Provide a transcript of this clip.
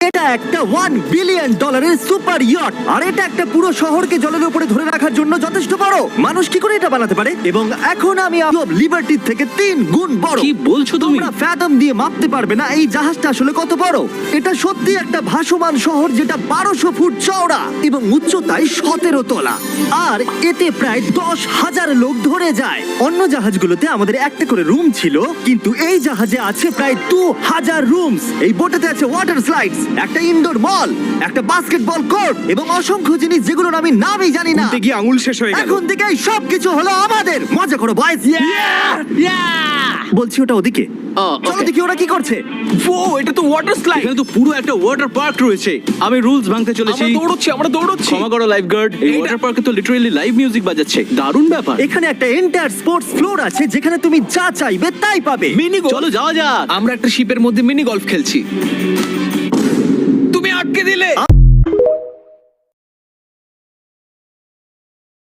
এটা একটা $1 billion super yacht, আর এটা একটা পুরো শহরকে জলের উপরে ধরে রাখার জন্য যথেষ্ট বড়। মানুষ কি করে এটা বানাতে পারে? এবং এখন আমি লিবার্টি থেকে 3 গুণ বড়। কি বলছো তুমি? তোমরা ফ্যাথম দিয়ে মাপতে পারবে না এই জাহাজটা আসলে কত বড়। এটা সত্যি একটা ভাসমান শহর যেটা 1200 ফুট চওড়া এবং উচ্চতায় 17 তলা, আর এতে প্রায় 10,000 লোক ধরে যায়। অন্য জাহাজগুলোতে আমাদের একটা করে রুম ছিল, কিন্তু এই জাহাজে আছে প্রায় 2000 রুমস। এই বোটেতে আছে ওয়াটার স্লাইডস, একটা ইনডোর মল, একটা বাস্কেটবল কোর্ট এবং অসংখ্য জিনিস যেগুলোর আমি নামই জানি না। উল্টে গিয়ে আঙুল শেষ হয়ে গেল। এখন থেকে এই সবকিছু হলো আমাদের। মজা করো বয়েজ। বলছি ওটা ওদিকে। চলো দেখি ওরা কি করছে। ও, এটা তো ওয়াটার স্লাইড। এখানে তো পুরো একটা ওয়াটার পার্ক রয়েছে। আমি রুলস ভাঙতে চলেছি। আমরা দৌড়চ্ছি। ক্ষমা করো লাইফ গার্ড, এই ওয়াটার পার্কে তো লিটারালি লাইভ মিউজিক বাজাচ্ছে। দারুণ ব্যাপার। এখানে একটা এন্টায়ার স্পোর্টস ফ্লোর আছে যেখানে তুমি যা চাইবে তাই পাবে। Mini golf. চলো যাওয়া যাক। আমরা একটা শিপের মধ্যে মিনি গলফ খেলছি। তুমি আটকে দিলে।